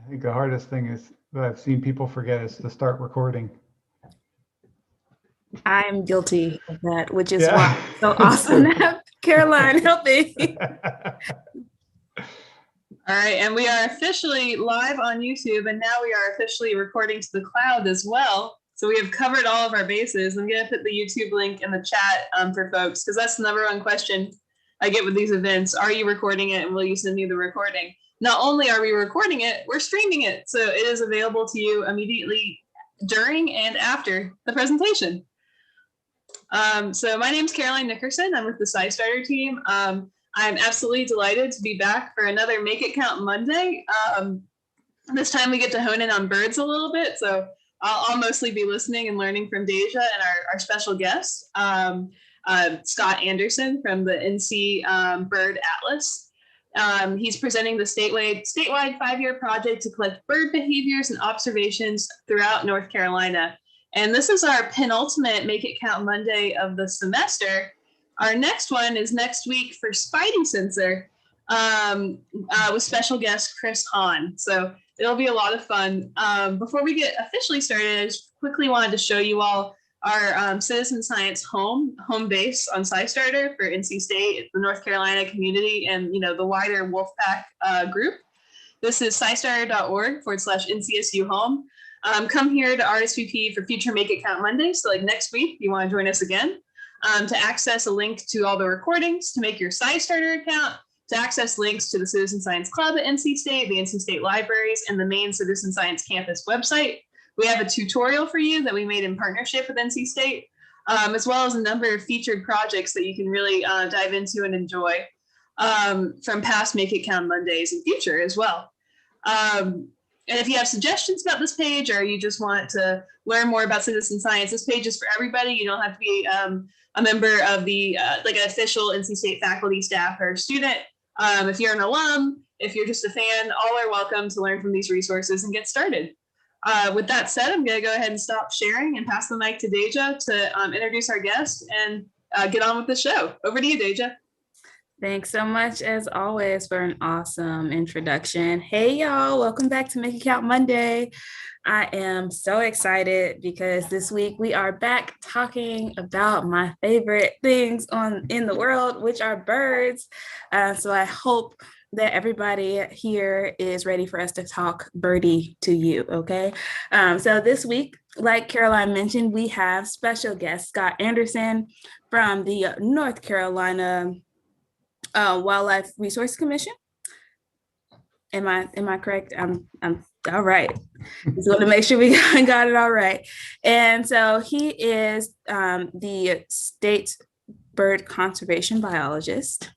I think the hardest thing is that I've seen people forget is to start recording. I'm guilty of that, which is why Yeah, it's so it's awesome so to have Caroline helping. All right, and we are officially live on YouTube, and now we are officially recording to the cloud as well. So we have covered all of our bases. I'm going to put the YouTube link in the chat for folks, because that's the number one question I get with these events. Are you recording it, and will you send me the recording? Not only are we recording it, we're streaming it. So it is available to you immediately during and after the presentation. So my name's Caroline Nickerson. I'm with the SciStarter team. I'm absolutely delighted to be back for another Make It Count Monday. This time we get to hone in on birds a little bit. So I'll mostly be listening and learning from Deja and our special guest, Scott Anderson from the NC Bird Atlas. He's presenting the statewide 5-year project to collect bird behaviors and observations throughout North Carolina. And this is our penultimate Make It Count Monday of the semester. Our next one is next week for Spidey Sensor with special guest Chris Hahn. So it'll be a lot of fun. Before we get officially started, I just quickly wanted to show you all our citizen science home base on SciStarter for NC State, the North Carolina community, and the wider Wolfpack group. This is sciStarter.org/NCSU home. Come here to RSVP for future Make It Count Mondays. So like next week, you want to join us again, to access a link to all the recordings, to make your SciStarter account, to access links to the Citizen Science Club at NC State, the NC State libraries, and the main Citizen Science Campus website. We have a tutorial for you that we made in partnership with NC State, as well as a number of featured projects that you can really dive into and enjoy from past Make It Count Mondays and future as well. And if you have suggestions about this page, or you just want to learn more about citizen science, this page is for everybody. You don't have to be a member of the like an official NC State faculty, staff, or student. If you're an alum, if you're just a fan, all are welcome to learn from these resources and get started. With that said, I'm going to go ahead and stop sharing and pass the mic to Deja to introduce our guest and get on with the show. Over to you, Deja. Thanks so much, as always, for an awesome introduction. Hey, y'all. Welcome back to Make It Count Monday. I am so excited because this week we are back talking about my favorite things in the world, which are birds. So I hope that everybody here is ready for us to talk birdie to you, okay? So this week, like Caroline mentioned, we have special guest Scott Anderson from the North Carolina Wildlife Resource Commission. Am I correct? I'm all right. Just want to make sure we got it all right. And so he is the state bird conservation biologist.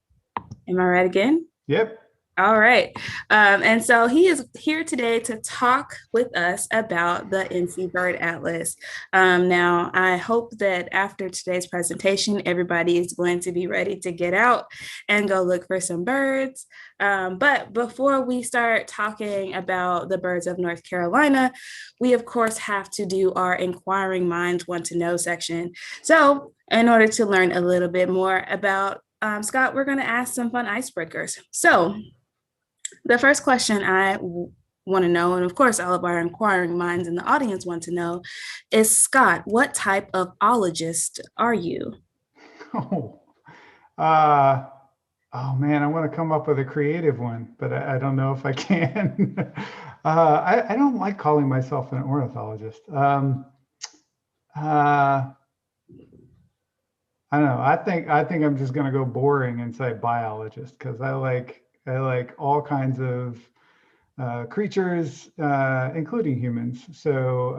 Am I right again? Yep. All right. And so he is here today to talk with us about the NC Bird Atlas. Now, I hope that after today's presentation, everybody is going to be ready to get out and go look for some birds. But before we start talking about the birds of North Carolina, we, of course, have to do our Inquiring Minds Want to Know section. So in order to learn a little bit more about Scott, we're going to ask some fun icebreakers. So the first question I want to know, and of course all of our inquiring minds in the audience want to know, is Scott, what type of ologist are you? Oh, oh man, I want to come up with a creative one, but I don't know if I can. I don't like calling myself an ornithologist. I don't know. I think I'm just going to go boring and say biologist, because I like all kinds of creatures, including humans. So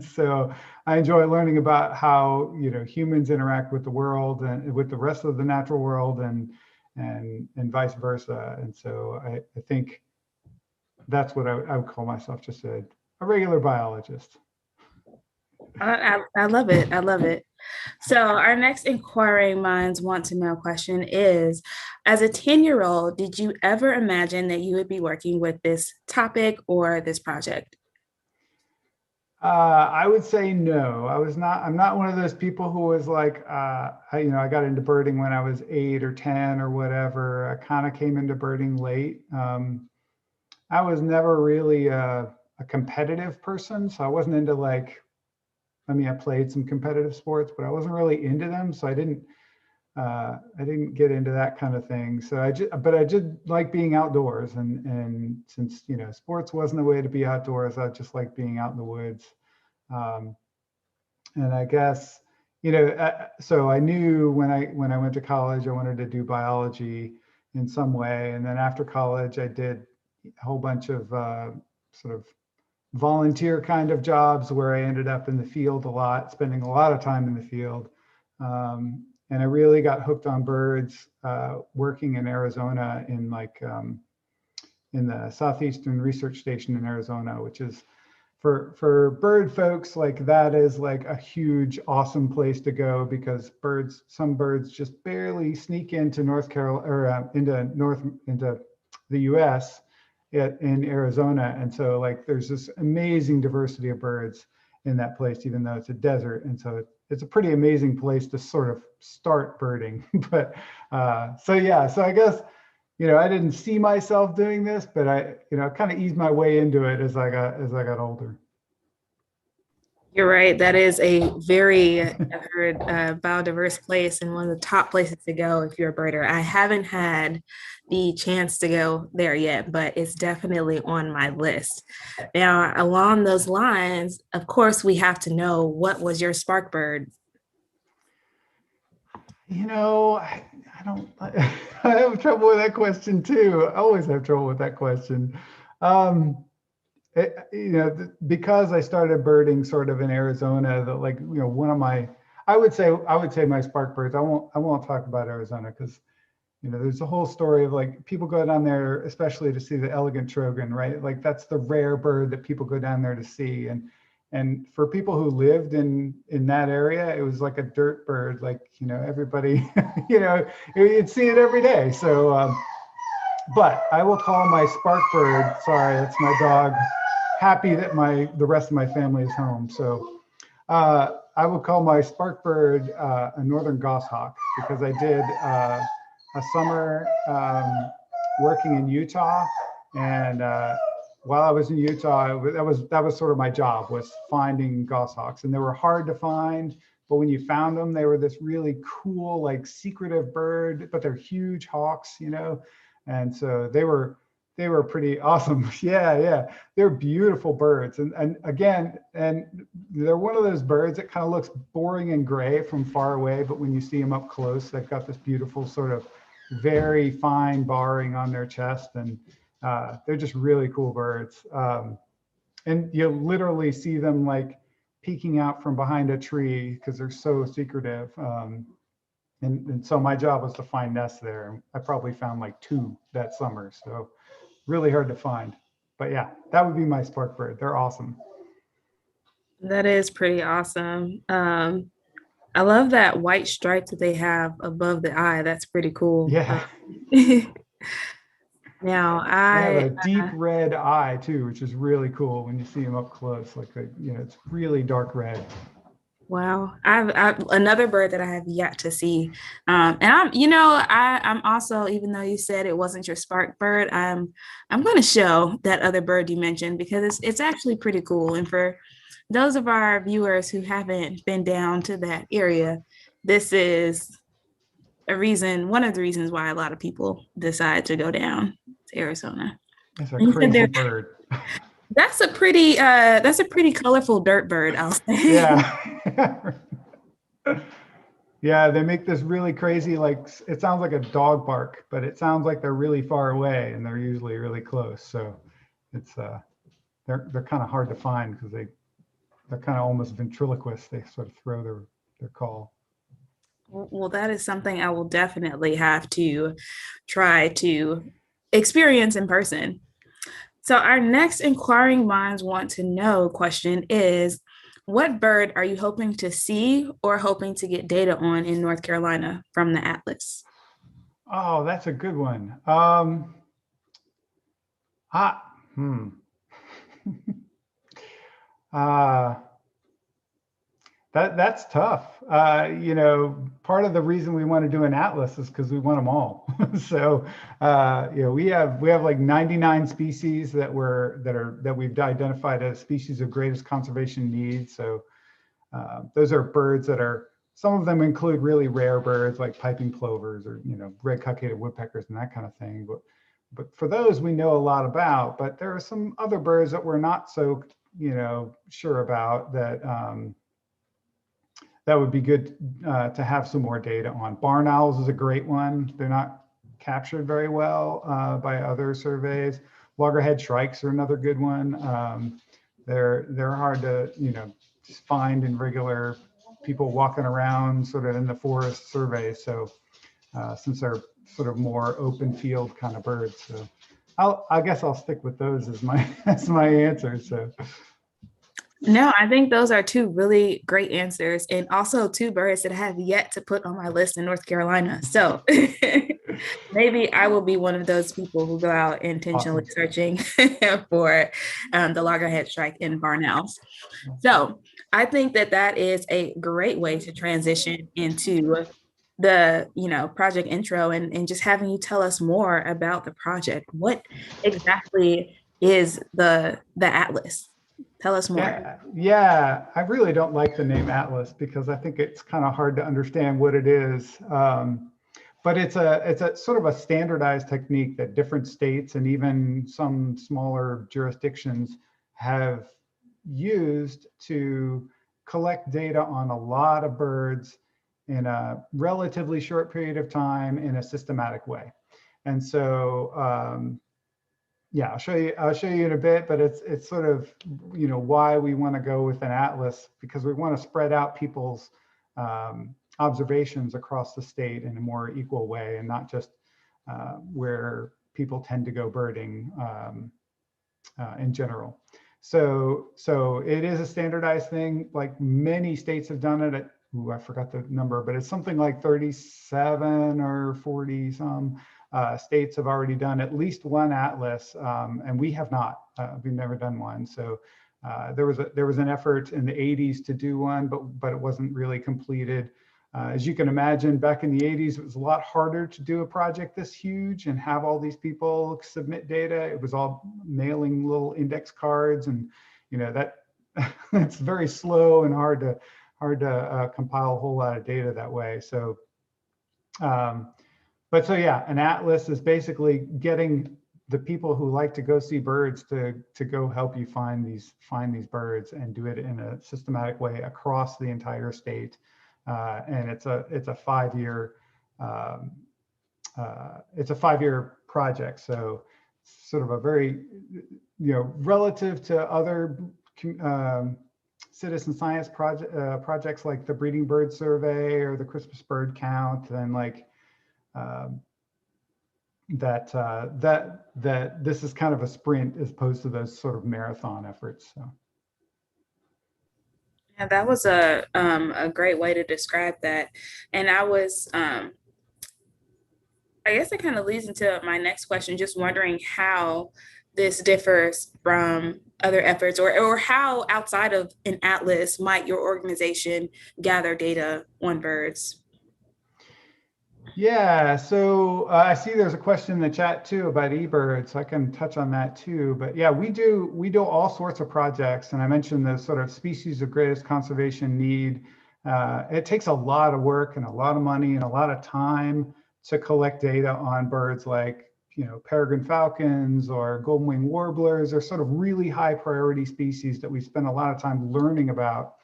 so I enjoy learning about how humans interact with the world and with the rest of the natural world, and vice versa. And so I think that's what I would call myself, just a regular biologist. I love it. I love it. So our next inquiring minds want to know question is, as a 10-year-old, did you ever imagine that you would be working with this topic or this project? I would say no. I'm not one of those people who was like, I got into birding when I was 8 or 10 or whatever. I kind of came into birding late. I was never really a competitive person, so I wasn't into like, I mean, I played some competitive sports, but I wasn't really into them, so I didn't get into that kind of thing. So but I did like being outdoors, and since sports wasn't a way to be outdoors, I just like being out in the woods. Um, and I guess so I knew when I went to college I wanted to do biology in some way, and then after college I did a whole bunch of sort of volunteer kind of jobs where I ended up in the field a lot, spending a lot of time in the field. And I really got hooked on birds working in Arizona in the Southeastern Research Station in Arizona, which is for bird folks, like that is like a huge, awesome place to go because some birds just barely sneak into North Carolina or into the U.S. in Arizona, and so like there's this amazing diversity of birds in that place, even though it's a desert, and so it's a pretty amazing place to sort of start birding. But so yeah, so I guess I didn't see myself doing this, but I kind of eased my way into it as I got older. You're right. That is a very, I've heard, biodiverse place and one of the top places to go if you're a birder. I haven't had the chance to go there yet, but it's definitely on my list. Now, along those lines, of course, we have to know, what was your spark bird? I don't. I have trouble with that question too. I always have trouble with that question. Um, because I started birding sort of in Arizona, that like one of my, I would say my spark birds. I won't talk about Arizona because there's a whole story of like people go down there especially to see the elegant trogon, right? Like that's the rare bird that people go down there to see, and for people who lived in that area, it was like a dirt bird. Like everybody, you'd see it every day. So, but I will call my spark bird. Sorry, that's my dog. Happy that the rest of my family is home. So I would call my spark bird a northern goshawk because I did a summer working in Utah, and while I was in Utah, that was sort of my job, was finding goshawks, and they were hard to find. But when you found them, they were this really cool, like secretive bird, but they're huge hawks, and so they were pretty awesome. Yeah, yeah, they're beautiful birds, and again, and they're one of those birds that kind of looks boring and gray from far away, but when you see them up close, they've got this beautiful sort of very fine barring on their chest, and they're just really cool birds. And you literally see them like peeking out from behind a tree because they're so secretive. And so my job was to find nests there. I probably found like 2 that summer. So really hard to find. But yeah, that would be my spark bird. They're awesome. That is pretty awesome. I love that white stripe that they have above the eye. That's pretty cool. Yeah. Now They have I a deep red eye too, which is really cool when you see them up close. Like it's really dark red. Wow, I've another bird that I have yet to see, and I'm also, even though you said it wasn't your spark bird, I'm going to show that other bird you mentioned because it's actually pretty cool. And for those of our viewers who haven't been down to that area, this is one of the reasons why a lot of people decide to go down to Arizona. It's a crazy bird. That's a pretty colorful dirt bird, I'll say. Yeah. Yeah, they make this really crazy, like it sounds like a dog bark, but it sounds like they're really far away and they're usually really close. So it's they're kind of hard to find because they're kind of almost ventriloquist. They sort of throw their call. Well, that is something I will definitely have to try to experience in person. So, our next inquiring minds want to know question is, what bird are you hoping to see or hoping to get data on in North Carolina from the Atlas? Oh, that's a good one. Ah, hmm. uh, That's tough. You know, part of the reason we want to do an atlas is because we want them all. So, you know, we have like 99 species that we've identified as species of greatest conservation need. So, those are birds that are, some of them include really rare birds like piping plovers or, you know, red cockaded woodpeckers and that kind of thing. But for those we know a lot about. But there are some other birds that we're not so, you know, sure about that would be good to have some more data on. Barn owls is a great one. They're not captured very well by other surveys. Loggerhead shrikes are another good one. They're hard to, you know, find in regular people walking around sort of in the forest surveys. So since they're sort of more open field kind of birds, so I guess I'll stick with those as my as my answer. So. No, I think those are two really great answers, and also two birds that I have yet to put on my list in North Carolina. So maybe I will be one of those people who go out intentionally searching for the loggerhead shrike and barn owls. So I think that is a great way to transition into the, you know, project intro and just having you tell us more about the project. What exactly is the atlas? Tell us more. Yeah, I really don't like the name Atlas because I think it's kind of hard to understand what it is. But it's a sort of a standardized technique that different states and even some smaller jurisdictions have used to collect data on a lot of birds in a relatively short period of time in a systematic way. And so yeah, I'll show you in a bit, but it's sort of, you know, why we want to go with an atlas, because we want to spread out people's observations across the state in a more equal way, and not just where people tend to go birding in general. So it is a standardized thing. Like many states have done it at, ooh, I forgot the number, but it's something like 37 or 40 some. States have already done at least one atlas, and we have not. We've never done one. So there was an effort in the 80s to do one, but it wasn't really completed. As you can imagine, back in the 80s, it was a lot harder to do a project this huge and have all these people submit data. It was all mailing little index cards, and you know that it's very slow and hard to compile a whole lot of data that way. So. But so yeah, an atlas is basically getting the people who like to go see birds to go help you find these birds and do it in a systematic way across the entire state. And it's a 5-year project. So sort of a very, you know, relative to other citizen science projects like the Breeding Bird Survey or the Christmas Bird Count, and like. That this is kind of a sprint as opposed to those sort of marathon efforts. So. Yeah, that was a great way to describe that. And I was, I guess it kind of leads into my next question, just wondering how this differs from other efforts, or how outside of an atlas might your organization gather data on birds? Yeah, so I see there's a question in the chat too about eBird, so I can touch on that too. But yeah, we do all sorts of projects, and I mentioned the sort of species of greatest conservation need. It takes a lot of work and a lot of money and a lot of time to collect data on birds like, you know, peregrine falcons or golden-winged warblers, or sort of really high priority species that we spend a lot of time learning about.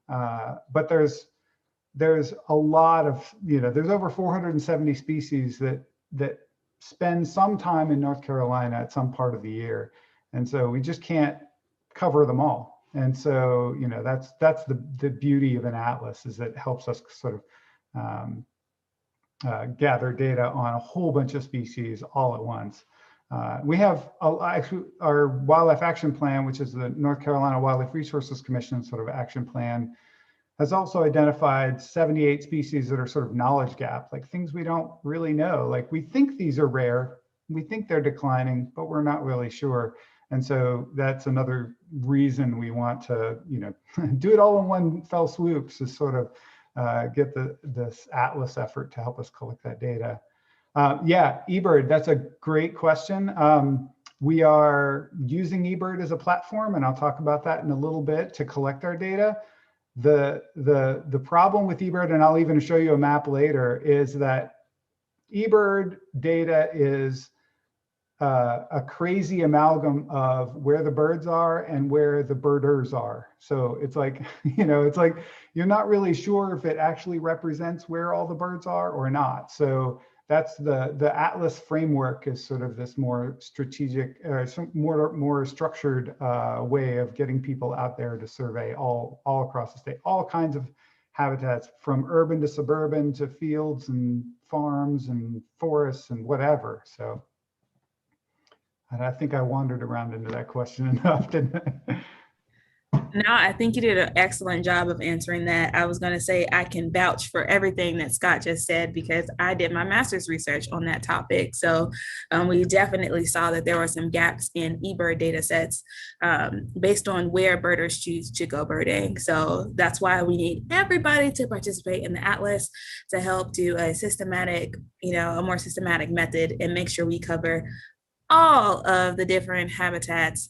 But there's a lot of, you know, there's over 470 species that spend some time in North Carolina at some part of the year. And so we just can't cover them all. And so, you know, that's the beauty of an atlas, is that it helps us sort of gather data on a whole bunch of species all at once. We have actually our Wildlife Action Plan, which is the North Carolina Wildlife Resources Commission sort of action plan, has also identified 78 species that are sort of knowledge gap, like things we don't really know. Like we think these are rare, we think they're declining, but we're not really sure. And so that's another reason we want to, do it all in one fell swoop, to sort of get this Atlas effort to help us collect that data. Yeah, Ebird, that's a great question. We are using Ebird as a platform, and I'll talk about that in a little bit, to collect our data. The problem with Ebird, and I'll even show you a map later, is that Ebird data is a crazy amalgam of where the birds are and where the birders are. So it's like, it's like you're not really sure if it actually represents where all the birds are or not. So that's the Atlas framework, is sort of this more strategic, more structured way of getting people out there to survey all across the state, all kinds of habitats, from urban to suburban to fields and farms and forests and whatever. So. And I think I wandered around into that question enough, didn't I? No, I think you did an excellent job of answering that. I was going to say I can vouch for everything that Scott just said, because I did my master's research on that topic. So we definitely saw that there were some gaps in eBird data sets based on where birders choose to go birding. So that's why we need everybody to participate in the Atlas to help do a systematic, a more systematic method, and make sure we cover all of the different habitats,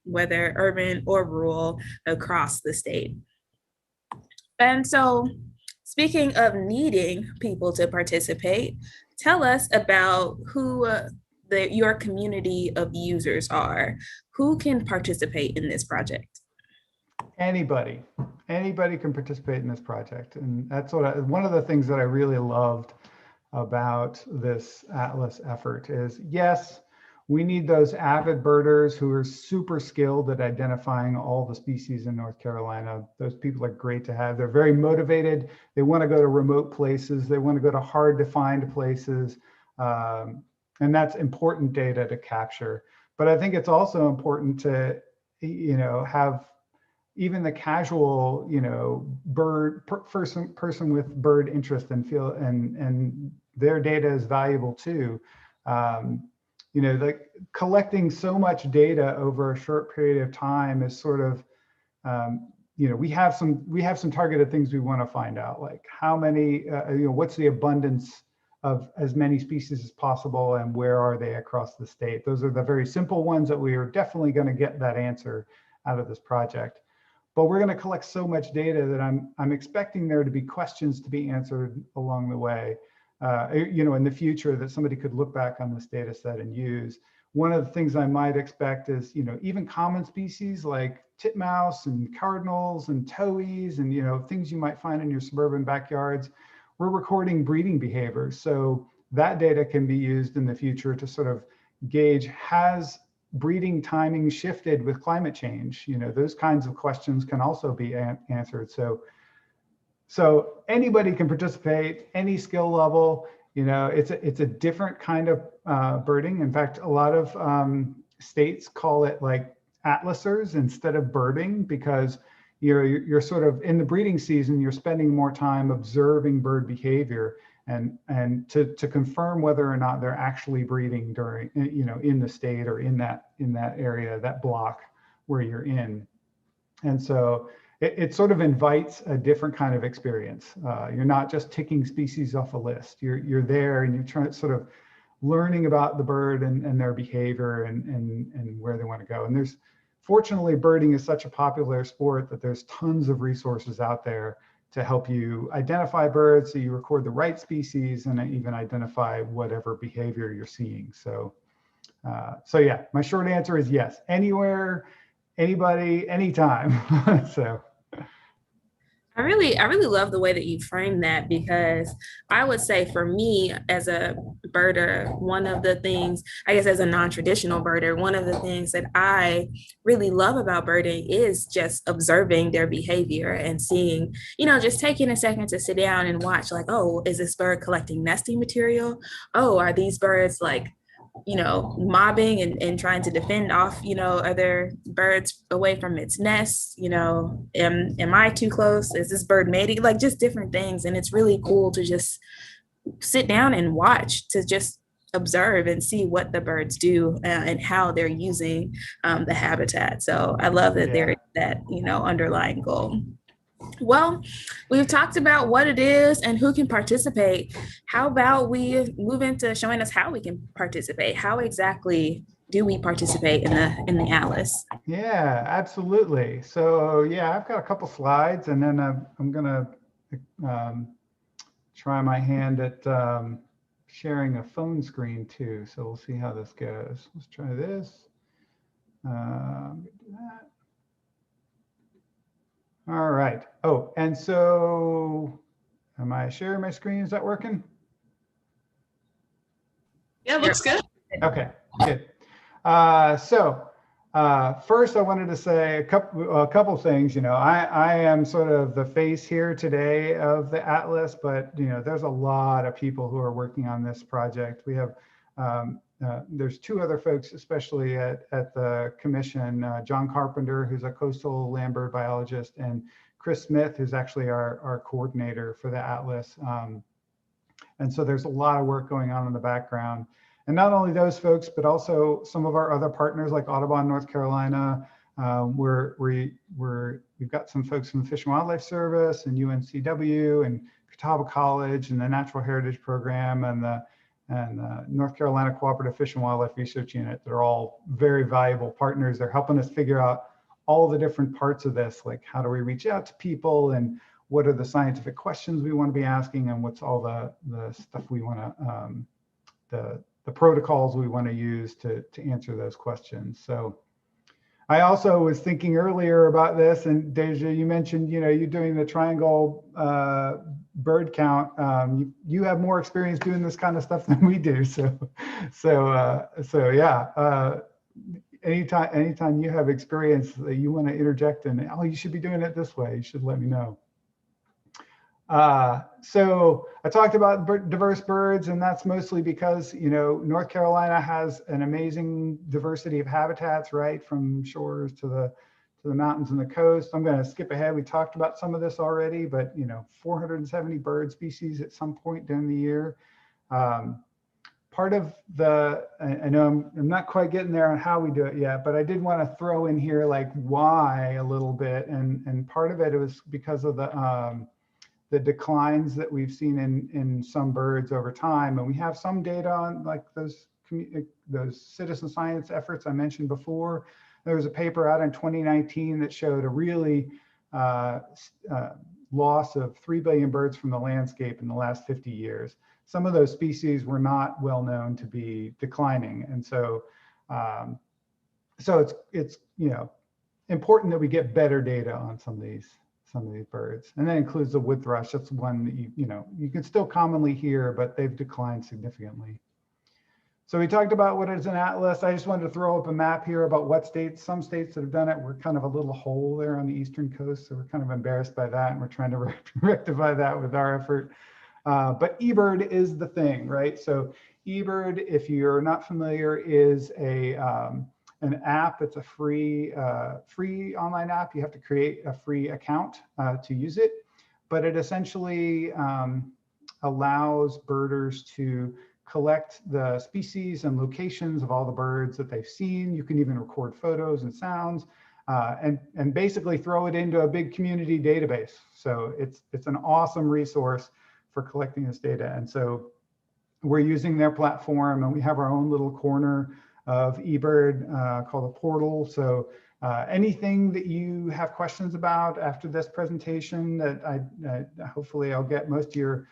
whether urban or rural, across the state. And so, speaking of needing people to participate, tell us about who your community of users are. Who can participate in this project? Anybody can participate in this project. And that's one of the things that I really loved about this Atlas effort is, yes, we need those avid birders who are super skilled at identifying all the species in North Carolina. Those people are great to have. They're very motivated. They want to go to remote places. They want to go to hard to find places. And that's important data to capture. But I think it's also important to, have even the casual, person with bird interest and feel, and their data is valuable too. Like collecting so much data over a short period of time is sort of, we have some targeted things we want to find out, like how many, what's the abundance of as many species as possible, and where are they across the state? Those are the very simple ones that we are definitely going to get that answer out of this project. But we're going to collect so much data that I'm expecting there to be questions to be answered along the way. In the future, that somebody could look back on this data set and use. One of the things I might expect is, even common species like titmouse and cardinals and towhees and, things you might find in your suburban backyards, we're recording breeding behaviors. So that data can be used in the future to sort of gauge, has breeding timing shifted with climate change? Those kinds of questions can also be answered. So anybody can participate, any skill level. It's a different kind of birding. In fact, a lot of states call it like atlasers instead of birding, because you're sort of in the breeding season, you're spending more time observing bird behavior and to confirm whether or not they're actually breeding during, in the state or in that area, that block where you're in. And so it sort of invites a different kind of experience. You're not just ticking species off a list. You're there and you're trying to sort of learning about the bird and their behavior and where they want to go. And fortunately, birding is such a popular sport that there's tons of resources out there to help you identify birds, so you record the right species and even identify whatever behavior you're seeing. So yeah, my short answer is yes, anywhere, anybody, anytime. So. I really love the way that you frame that, because I would say for me as a birder, one of the things, I guess as a non-traditional birder, one of the things that I really love about birding is just observing their behavior and seeing, just taking a second to sit down and watch, like, oh, is this bird collecting nesting material? Oh, are these birds like mobbing and trying to defend off, other birds away from its nest? Am I too close? Is this bird mating? Like, just different things. And it's really cool to just sit down and watch, to just observe and see what the birds do and how they're using the habitat. So I love that there is that, underlying goal. Well, we've talked about what it is and who can participate. How about we move into showing us how we can participate? How exactly do we participate in the atlas? Yeah, absolutely. So yeah, I've got a couple slides, and then I'm gonna try my hand at sharing a phone screen too. So we'll see how this goes. Let's try this. Do that. All right. Oh, and so am I sharing my screen? Is that working? Yeah, looks good. Okay, good. First, I wanted to say a couple things. I am sort of the face here today of the Atlas, but there's a lot of people who are working on this project. We have there's two other folks, especially at the commission, John Carpenter, who's a coastal land bird biologist, and Chris Smith, who's actually our coordinator for the Atlas. And so there's a lot of work going on in the background. And not only those folks, but also some of our other partners like Audubon, North Carolina. We've got some folks from the Fish and Wildlife Service and UNCW and Catawba College and the Natural Heritage Program and the North Carolina Cooperative Fish and Wildlife Research Unit. They're all very valuable partners. They're helping us figure out all the different parts of this, like how do we reach out to people and what are the scientific questions we want to be asking and what's all the stuff we want to, the protocols we want to use to answer those questions. So I also was thinking earlier about this, and Deja, you mentioned, you're doing the triangle bird count. You have more experience doing this kind of stuff than we do. So yeah. Anytime you have experience that you want to interject and, oh, you should be doing it this way, you should let me know. So I talked about diverse birds, and that's mostly because, North Carolina has an amazing diversity of habitats, right? From shores to the mountains and the coast. I'm going to skip ahead. We talked about some of this already, but, 470 bird species at some point during the year. Part of I know I'm not quite getting there on how we do it yet, but I did want to throw in here like why a little bit. And part of it was because of the declines that we've seen in some birds over time. And we have some data on like those citizen science efforts I mentioned before. There was a paper out in 2019 that showed a really loss of 3 billion birds from the landscape in the last 50 years. Some of those species were not well known to be declining. And so, it's important that we get better data on some of these birds. And that includes the wood thrush. That's one that you can still commonly hear, but they've declined significantly. So we talked about what is an atlas. I just wanted to throw up a map here about what states, some states that have done it. We're kind of a little hole there on the eastern coast. So we're kind of embarrassed by that. And we're trying to rectify that with our effort. But Ebird is the thing, right? So Ebird, if you're not familiar, is an app. It's a free online app. You have to create a free account to use it, but it essentially allows birders to collect the species and locations of all the birds that they've seen. You can even record photos and sounds, and basically throw it into a big community database. So it's an awesome resource for collecting this data. And so we're using their platform, and we have our own little corner of Ebird called a portal. So anything that you have questions about after this presentation, that I hopefully I'll get most of your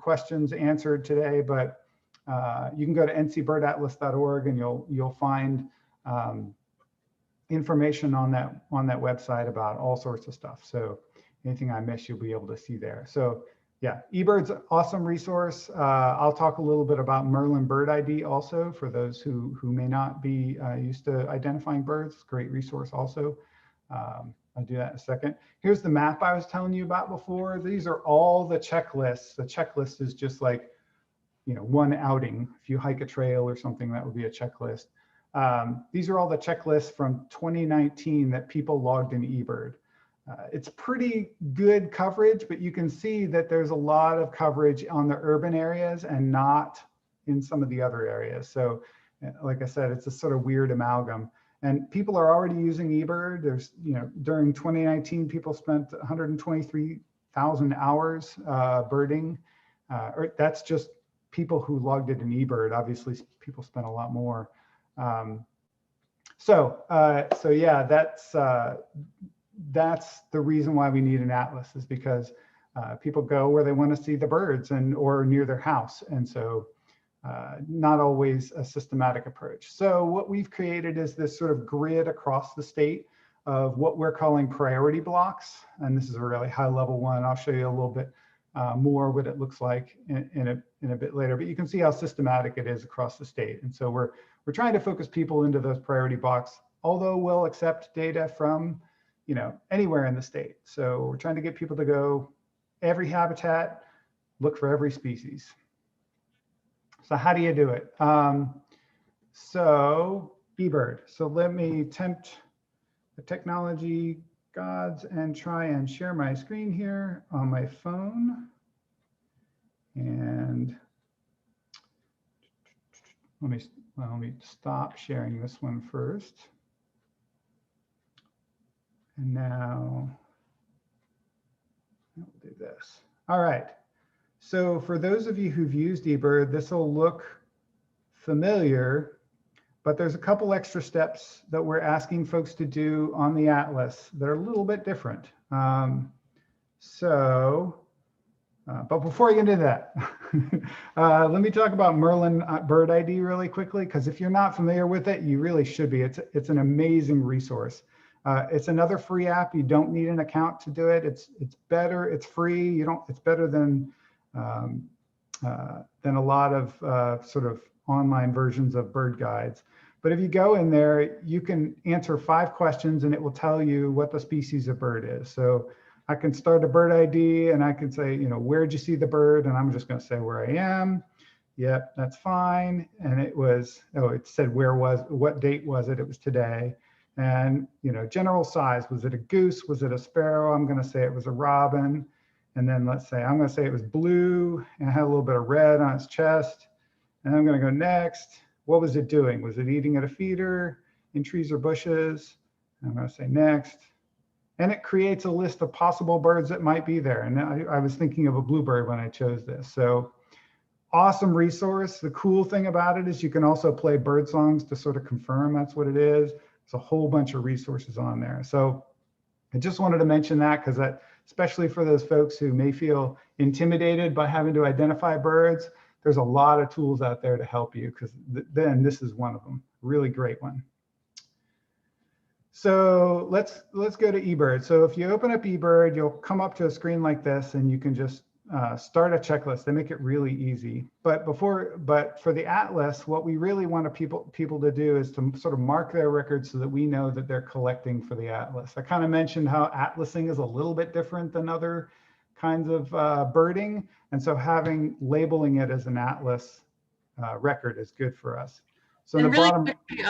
questions answered today. But you can go to ncbirdatlas.org and you'll find information on that website about all sorts of stuff. So anything I miss, you'll be able to see there. So yeah, Ebird's an awesome resource. I'll talk a little bit about Merlin Bird ID also for those who may not be used to identifying birds. Great resource also. I'll do that in a second. Here's the map I was telling you about before. These are all the checklists. The checklist is just like, one outing. If you hike a trail or something, that would be a checklist. These are all the checklists from 2019 that people logged in Ebird. It's pretty good coverage, but you can see that there's a lot of coverage on the urban areas and not in some of the other areas. So like I said, it's a sort of weird amalgam. And people are already using eBird. There's, during 2019, people spent 123,000 hours birding. Or that's just people who logged it in eBird. Obviously, people spent a lot more. So yeah, that's the reason why we need an atlas, is because people go where they want to see the birds or near their house. And so not always a systematic approach. So what we've created is this sort of grid across the state of what we're calling priority blocks. And this is a really high level one. I'll show you a little bit more what it looks like in a bit later, but you can see how systematic it is across the state. And so we're trying to focus people into those priority blocks, although we'll accept data from anywhere in the state. So we're trying to get people to go every habitat, look for every species. So how do you do it? So eBird. So let me tempt the technology gods and try and share my screen here on my phone. And let me stop sharing this one first. And now I'll do this. All right. So for those of you who've used eBird, this will look familiar, but there's a couple extra steps that we're asking folks to do on the atlas that are a little bit different. But before I get into that, let me talk about Merlin Bird ID really quickly, because if you're not familiar with it, you really should be. It's an amazing resource. It's another free app. You don't need an account to do it. It's better. It's free. It's better than a lot of sort of online versions of bird guides. But if you go in there, you can answer 5 questions and it will tell you what the species of bird is. So I can start a bird ID and I can say, where'd you see the bird? And I'm just going to say where I am. Yep, that's fine. And it said what date was it? It was today. And, general size, was it a goose? Was it a sparrow? I'm going to say it was a robin. And then I'm going to say it was blue and had a little bit of red on its chest. And I'm going to go next. What was it doing? Was it eating at a feeder, in trees or bushes? And I'm going to say next. And it creates a list of possible birds that might be there. And I was thinking of a bluebird when I chose this. So awesome resource. The cool thing about it is you can also play bird songs to sort of confirm that's what it is. There's a whole bunch of resources on there. So I just wanted to mention that because especially for those folks who may feel intimidated by having to identify birds, there's a lot of tools out there to help you, because then this is one of them. Really great one. So let's go to eBird. So if you open up eBird, you'll come up to a screen like this, and you can just start a checklist. They make it really easy. But for the atlas, what we really want people to do is to sort of mark their records so that we know that they're collecting for the atlas. I kind of mentioned how atlasing is a little bit different than other kinds of birding, and so labeling it as an atlas record is good for us. So and the really bottom, quickly,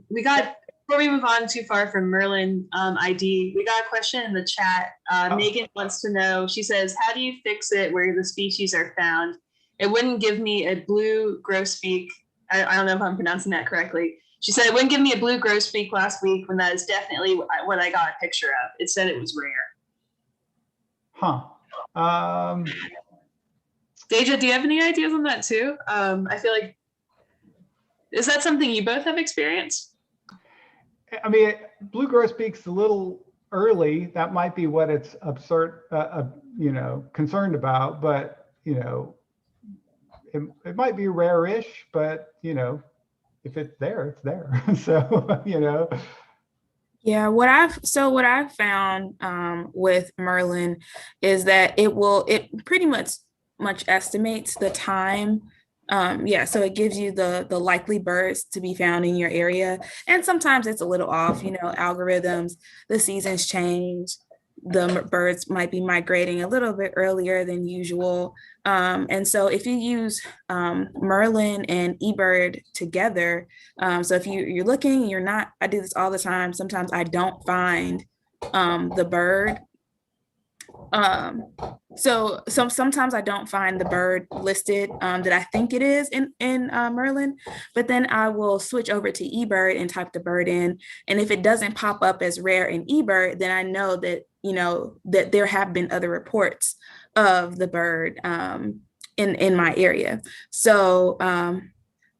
we got, before we move on too far from Merlin ID, we got a question in the chat. Megan wants to know, she says, how do you fix it where the species are found? It wouldn't give me a blue grosbeak. I don't know if I'm pronouncing that correctly. She said, it wouldn't give me a blue grosbeak last week, when that is definitely what I got a picture of. It said it was rare. Huh. Deja, do you have any ideas on that too? I feel like, is that something you both have experienced? I mean, blue grosbeak's a little early. That might be what it's concerned about, but it might be rare-ish, but if it's there, it's there. So Yeah, what I've found with Merlin is that it pretty much estimates the time. So it gives you the likely birds to be found in your area. And sometimes it's a little off, algorithms, the seasons change, the birds might be migrating a little bit earlier than usual. And so if you use Merlin and eBird together, so if you're looking, I do this all the time. Sometimes I don't find the bird. So sometimes I don't find the bird listed that I think it is in Merlin, but then I will switch over to eBird and type the bird in. And if it doesn't pop up as rare in eBird, then I know that, that there have been other reports of the bird in my area. So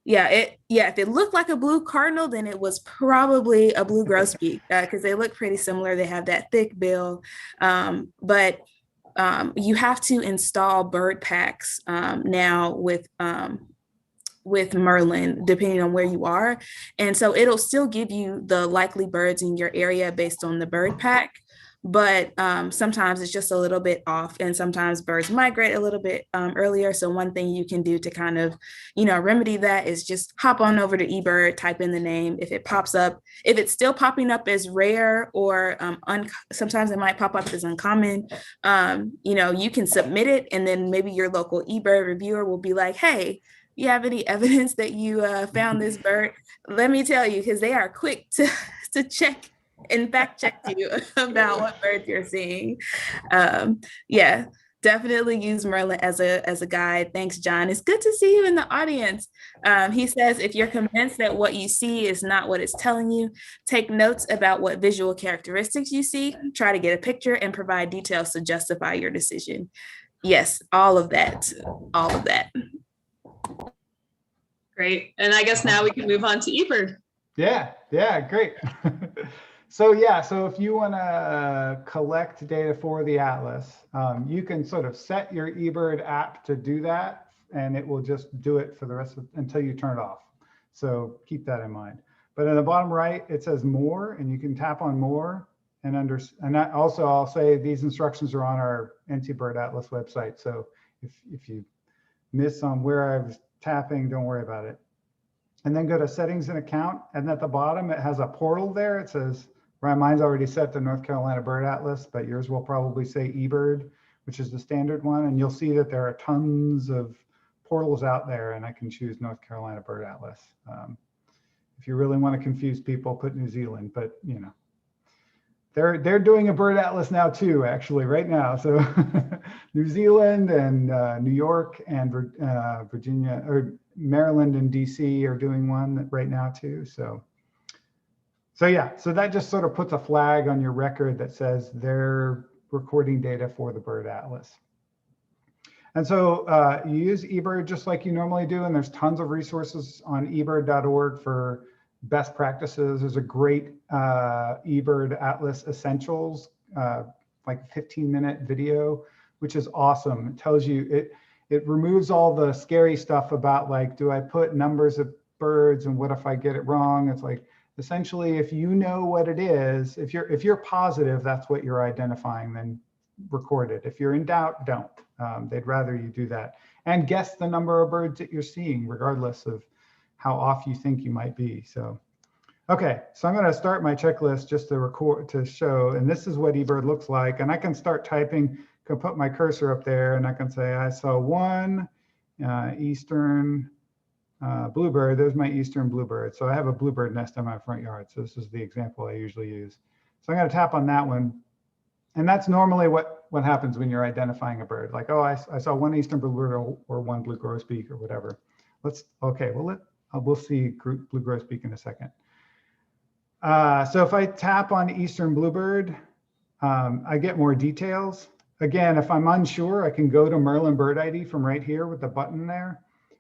if it looked like a blue cardinal, then it was probably a blue grosbeak because they look pretty similar. They have that thick bill, but you have to install bird packs now with Merlin, depending on where you are. And so it'll still give you the likely birds in your area based on the bird pack. But sometimes it's just a little bit off, and sometimes birds migrate a little bit earlier. So one thing you can do to kind of, remedy that is just hop on over to eBird, type in the name. If it pops up, if it's still popping up as rare or sometimes it might pop up as uncommon, you can submit it, and then maybe your local eBird reviewer will be like, hey, you have any evidence that you found this bird? Let me tell you, because they are quick to check and fact check you about what birds you're seeing. Definitely use Merlin as a guide. Thanks, John. It's good to see you in the audience. He says, if you're convinced that what you see is not what it's telling you, take notes about what visual characteristics you see, try to get a picture, and provide details to justify your decision. Yes, all of that. Great. And I guess now we can move on to eBird. Yeah, great. So if you want to collect data for the atlas, you can sort of set your eBird app to do that, and it will just do it for the rest of until you turn it off. So keep that in mind. But in the bottom right, it says more, and you can tap on more. I'll say these instructions are on our NC Bird Atlas website. So if you miss on where I was tapping, don't worry about it. And then go to settings and account, and at the bottom it has a portal there. It says, mine's already set to North Carolina Bird Atlas, but yours will probably say eBird, which is the standard one. And you'll see that there are tons of portals out there, and I can choose North Carolina Bird Atlas. If you really want to confuse people, put New Zealand, but they're doing a bird atlas now too, actually, right now. So New Zealand and New York and Virginia, or Maryland and DC are doing one right now too. So that just sort of puts a flag on your record that says they're recording data for the bird atlas. And so you use eBird just like you normally do, and there's tons of resources on ebird.org for best practices. There's a great eBird Atlas Essentials, like 15-minute video, which is awesome. It tells you, it removes all the scary stuff about like, do I put numbers of birds and what if I get it wrong? It's like, essentially, if you know what it is, if you're positive that's what you're identifying, then record it. If you're in doubt, don't. They'd rather you do that. And guess the number of birds that you're seeing, regardless of how off you think you might be. So, okay, so I'm going to start my checklist just to show, and this is what eBird looks like. And I can start typing, can put my cursor up there, and I can say I saw one eastern bluebird. There's my eastern bluebird. So I have a bluebird nest in my front yard. So this is the example I usually use. So I'm going to tap on that one. And that's normally what happens when you're identifying a bird. Like, oh, I saw one eastern bluebird or one blue grosbeak or whatever. We'll see blue grosbeak in a second. So if I tap on eastern bluebird, I get more details. Again, if I'm unsure, I can go to Merlin Bird ID from right here with the button there.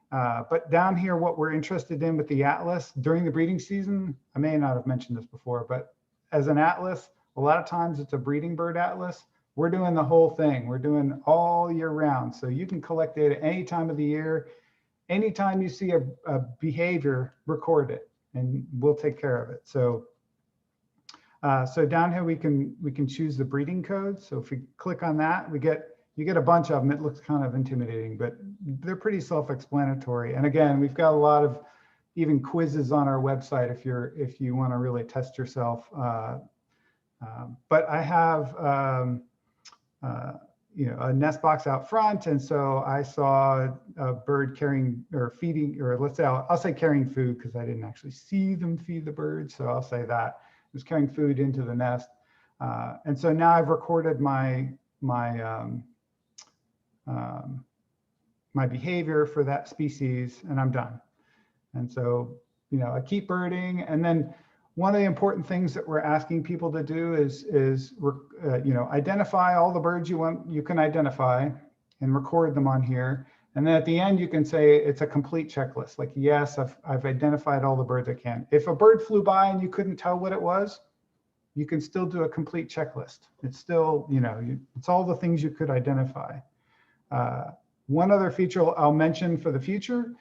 But down here, what we're interested in with the atlas during the breeding season, I may not have mentioned this before, but as an atlas, a lot of times it's a breeding bird atlas. We're doing the whole thing. We're doing all year round. So you can collect data any time of the year. Anytime you see a behavior, record it, and we'll take care of it. So, so down here we can choose the breeding code. So if we click on that, you get a bunch of them. It looks kind of intimidating, but they're pretty self-explanatory. And again, we've got a lot of even quizzes on our website if you want to really test yourself. But I have a nest box out front, and so I saw a bird carrying or feeding, or let's say I'll say carrying food because I didn't actually see them feed the bird, so I'll say that it was carrying food into the nest. And so now I've recorded my my behavior for that species, and I'm done. And so, you know, I keep birding. And then one of the important things that we're asking people to do is you know, identify all the birds you can identify and record them on here. And then at the end, you can say it's a complete checklist. Like, yes, I've identified all the birds I can. If a bird flew by and you couldn't tell what it was, you can still do a complete checklist. It's still, you know, it's all the things you could identify. One other feature I'll mention for the future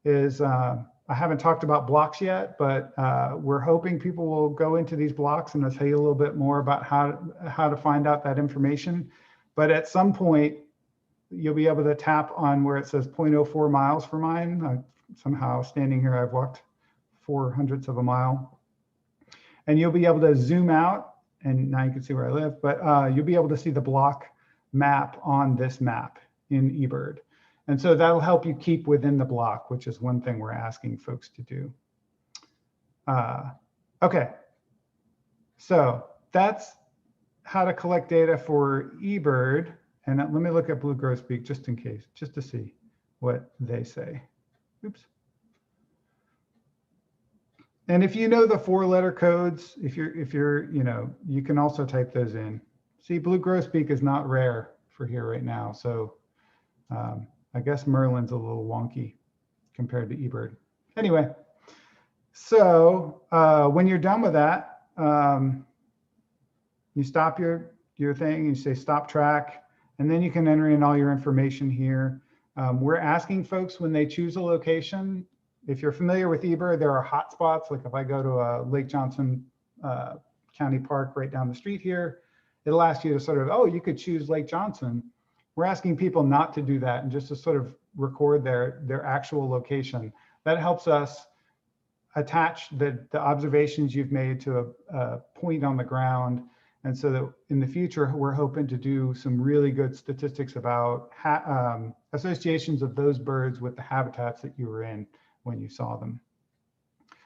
is, I haven't talked about blocks yet, but we're hoping people will go into these blocks and I'll tell you a little bit more about how to find out that information. But at some point, you'll be able to tap on where it says 0.04 miles for mine. Somehow standing here, I've walked 0.04 of a mile. And you'll be able to zoom out, and now you can see where I live, but you'll be able to see the block map on this map in Ebird. And so that'll help you keep within the block, which is one thing we're asking folks to do. Okay, so that's how to collect data for Ebird. And let me look at Blue Grosbeak just in case, just to see what they say. Oops. And if you know the 4-letter codes, if you're, you know, you can also type those in. See, Blue Grosbeak is not rare for here right now. So I guess Merlin's a little wonky compared to Ebird. Anyway, so when you're done with that, you stop your thing, you say stop track, and then you can enter in all your information here. We're asking folks when they choose a location, if you're familiar with Ebird, there are hotspots. Like if I go to Lake Johnson County Park right down the street here, it'll ask you to sort of, oh, you could choose Lake Johnson. We're asking people not to do that and just to sort of record their actual location. That helps us attach the observations you've made to a point on the ground. And so that in the future, we're hoping to do some really good statistics about associations of those birds with the habitats that you were in when you saw them.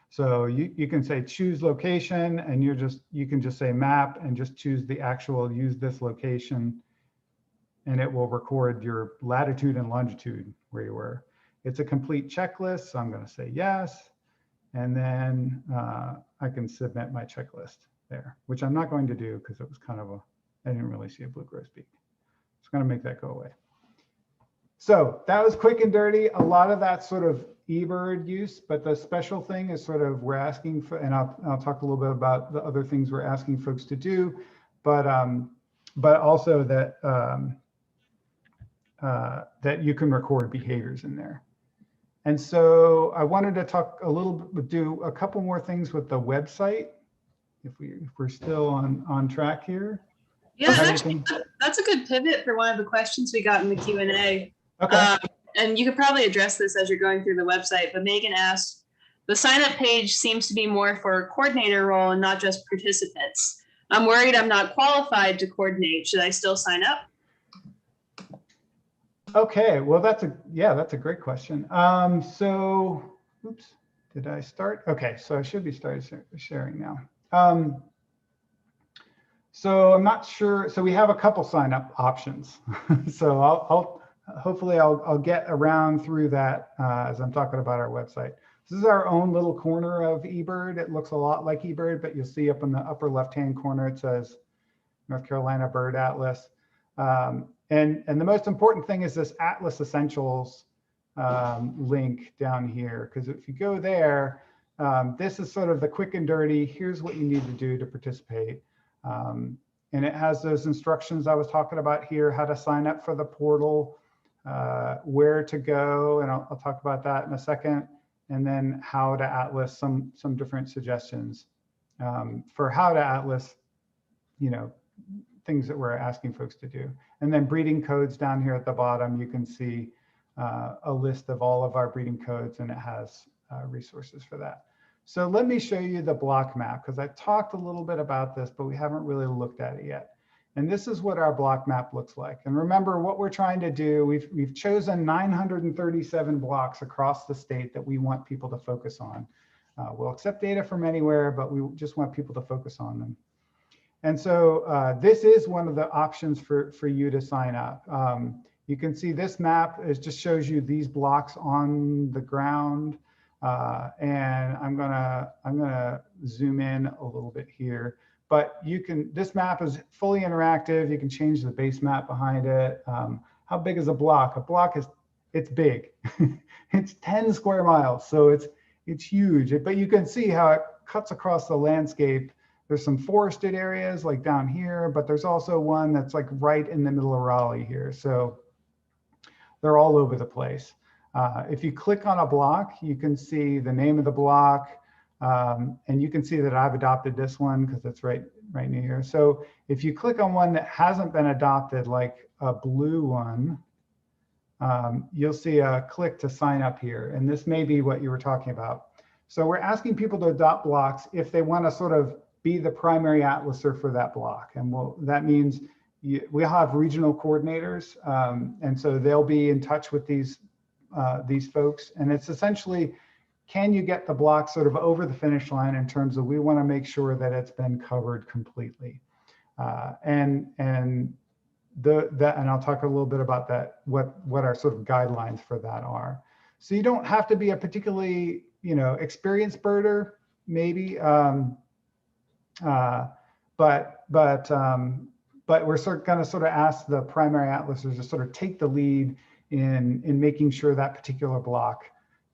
So you can say choose location, and you can just say map and just choose the actual use this location, and it will record your latitude and longitude where you were. It's a complete checklist, so I'm going to say yes, and then I can submit my checklist there, which I'm not going to do because it was kind of I didn't really see a blue grosbeak. It's going to make that go away. So that was quick and dirty. A lot of that sort of Ebird use, but the special thing is sort of we're asking for, and I'll talk a little bit about the other things we're asking folks to do, but also that that you can record behaviors in there. And so I wanted to talk a little bit, do a couple more things with the website, if we're still on track here. Yeah, that's a good pivot for one of the questions we got in the Q&A. Okay. And you could probably address this as you're going through the website, but Megan asked, the sign-up page seems to be more for a coordinator role and not just participants. I'm worried I'm not qualified to coordinate. Should I still sign up? Okay, well, that's a great question. So, oops, did I start? Okay, so I should be started sharing now. So I'm not sure. So we have a couple sign up options. So hopefully I'll get around through that as I'm talking about our website. This is our own little corner of Ebird. It looks a lot like Ebird, but you'll see up in the upper left-hand corner, it says North Carolina Bird Atlas. And the most important thing is this Atlas Essentials link down here, because if you go there, this is sort of the quick and dirty, here's what you need to do to participate. And it has those instructions I was talking about here, how to sign up for the portal, where to go, and I'll talk about that in a second, and then how to Atlas, some different suggestions for how to Atlas, things that we're asking folks to do. And then breeding codes down here at the bottom, you can see a list of all of our breeding codes, and it has resources for that. So let me show you the block map, because I talked a little bit about this, but we haven't really looked at it yet. And this is what our block map looks like. And remember what we're trying to do, we've chosen 937 blocks across the state that we want people to focus on. We'll accept data from anywhere, but we just want people to focus on them. And so this is one of the options for you to sign up. You can see this map, it just shows you these blocks on the ground. And I'm gonna zoom in a little bit here. But this map is fully interactive. You can change the base map behind it. How big is a block? A block it's big. It's 10 square miles, so it's huge. But you can see how it cuts across the landscape. There's some forested areas like down here, but there's also one that's like right in the middle of Raleigh here. So they're all over the place. If you click on a block, you can see the name of the block, and you can see that I've adopted this one because it's right near here. So if you click on one that hasn't been adopted, like a blue one, you'll see a click to sign up here. And this may be what you were talking about. So we're asking people to adopt blocks if they want to sort of be the primary atlaser for that block. And that means we'll have regional coordinators. And so they'll be in touch with these folks. And it's essentially, can you get the block sort of over the finish line in terms of we want to make sure that it's been covered completely. And I'll talk a little bit about that, what our sort of guidelines for that are. So you don't have to be a particularly, experienced birder, maybe, but we're going to sort of ask the primary atlasers to sort of take the lead in making sure that particular block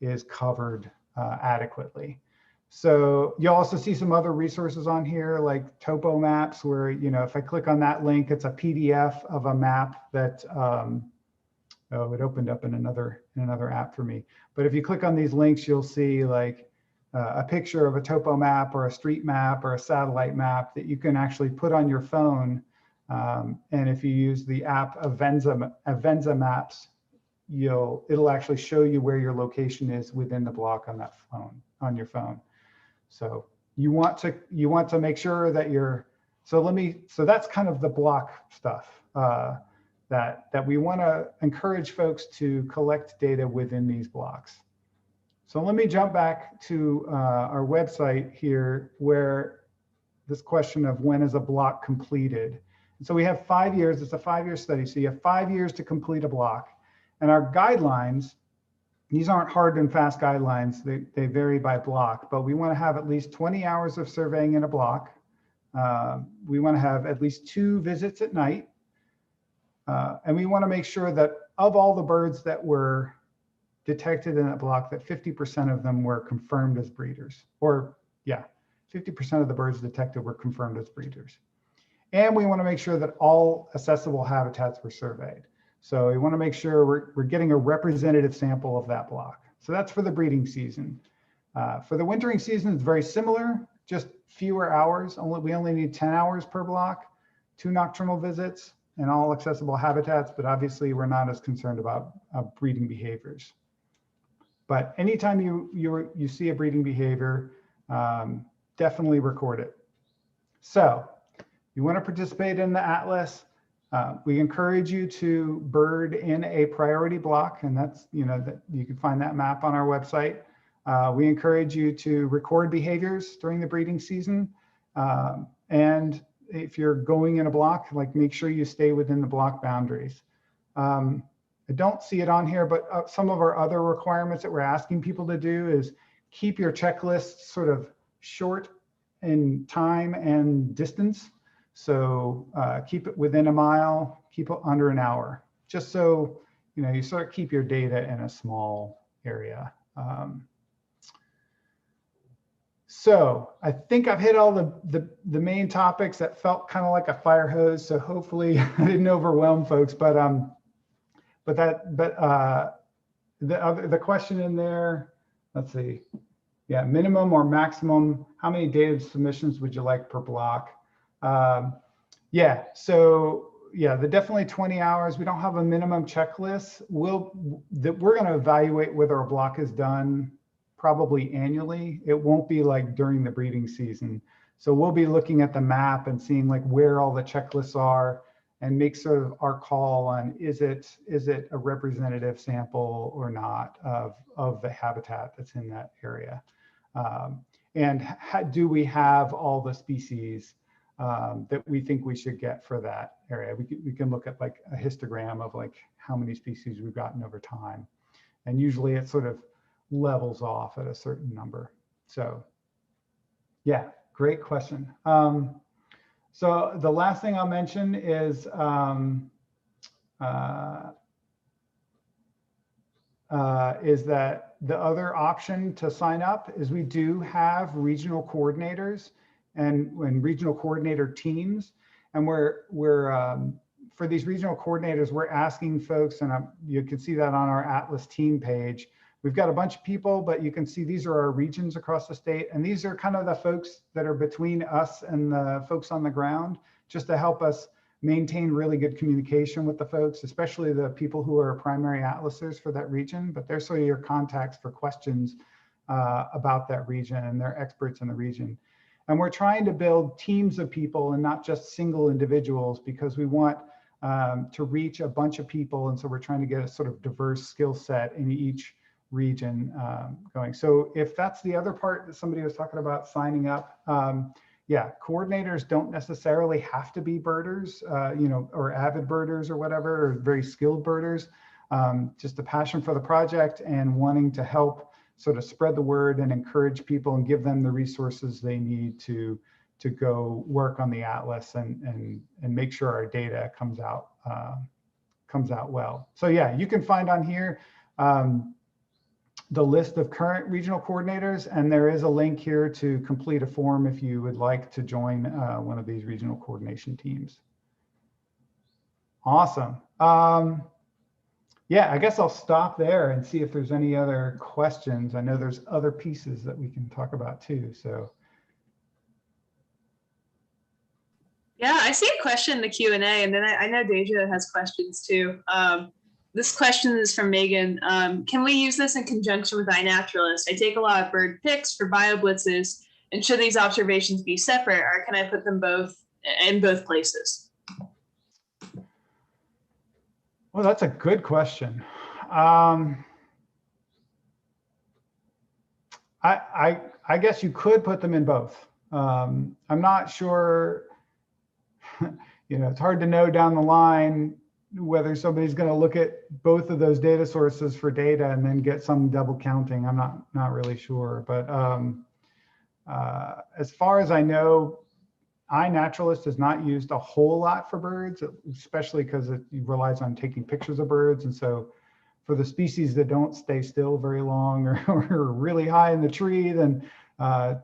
is covered adequately. So you'll also see some other resources on here, like topo maps, where, if I click on that link, it's a PDF of a map that, it opened up in another app for me. But if you click on these links, you'll see like a picture of a topo map or a street map or a satellite map that you can actually put on your phone. And if you use the app Avenza Maps, it'll actually show you where your location is within the block on your phone. So you want to make sure that so that's kind of the block stuff that we want to encourage folks to collect data within these blocks. So let me jump back to our website here, where this question of when is a block completed. And so we have 5 years, it's a 5-year study. So you have 5 years to complete a block. And our guidelines, these aren't hard and fast guidelines, they vary by block, but we want to have at least 20 hours of surveying in a block. We want to have at least 2 visits at night. And we want to make sure that of all the birds that were detected in that block, that 50% of them were confirmed as breeders. Or yeah, 50% of the birds detected were confirmed as breeders. And we want to make sure that all accessible habitats were surveyed. So we want to make sure we're getting a representative sample of that block. So that's for the breeding season. For the wintering season, it's very similar, just fewer hours. We only need 10 hours per block, 2 nocturnal visits, and all accessible habitats. But obviously, we're not as concerned about breeding behaviors. But anytime you see a breeding behavior, definitely record it. So you want to participate in the atlas. We encourage you to bird in a priority block, and that's, that you can find that map on our website. We encourage you to record behaviors during the breeding season. And if you're going in a block, make sure you stay within the block boundaries. I don't see it on here, but some of our other requirements that we're asking people to do is keep your checklist sort of short in time and distance. So keep it within a mile, keep it under an hour, just so you sort of keep your data in a small area. So I think I've hit all the main topics that felt kind of like a fire hose. So hopefully I didn't overwhelm folks, but the question in there, let's see, yeah, minimum or maximum, how many data submissions would you like per block? Yeah, so yeah, definitely 20 hours. We don't have a minimum checklist. We're going to evaluate whether a block is done probably annually. It won't be like during the breeding season. So we'll be looking at the map and seeing where all the checklists are and make sort of our call on is it a representative sample or not of the habitat that's in that area. And do we have all the species that we think we should get for that area. We can look at like a histogram of like how many species we've gotten over time. And usually it sort of levels off at a certain number. So yeah, great question. So the last thing I'll mention is that the other option to sign up is we do have regional coordinators and regional coordinator teams. And we're for these regional coordinators, we're asking folks, and you can see that on our Atlas team page. We've got a bunch of people, but you can see these are our regions across the state. And these are kind of the folks that are between us and the folks on the ground, just to help us maintain really good communication with the folks, especially the people who are primary atlasers for that region. But they're sort of your contacts for questions about that region, and they're experts in the region. And we're trying to build teams of people and not just single individuals, because we want to reach a bunch of people. And so we're trying to get a sort of diverse skill set in each region going. So if that's the other part that somebody was talking about signing up, yeah, coordinators don't necessarily have to be birders, or avid birders or whatever, or very skilled birders. Just a passion for the project and wanting to help sort of spread the word and encourage people and give them the resources they need to go work on the atlas and make sure our data comes out well. So yeah, you can find on here the list of current regional coordinators, and there is a link here to complete a form if you would like to join one of these regional coordination teams. Awesome. Yeah, I guess I'll stop there and see if there's any other questions. I know there's other pieces that we can talk about too, so. Yeah, I see a question in the Q&A, and then I know Deja has questions too. This question is from Megan. Can we use this in conjunction with iNaturalist? I take a lot of bird pics for bioblitzes, and should these observations be separate, or can I put them both in both places? Well, that's a good question. I guess you could put them in both. I'm not sure, it's hard to know down the line whether somebody's going to look at both of those data sources for data and then get some double counting. I'm not really sure, but as far as I know, iNaturalist is not used a whole lot for birds, especially because it relies on taking pictures of birds. And so for the species that don't stay still very long or really high in the tree, then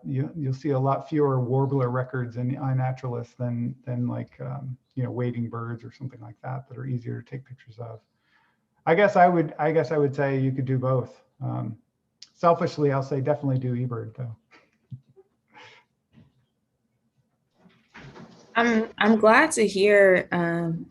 you'll see a lot fewer warbler records in the iNaturalist than like wading birds or something like that are easier to take pictures of. I guess I would say you could do both. Selfishly, I'll say definitely do eBird though. I'm glad to hear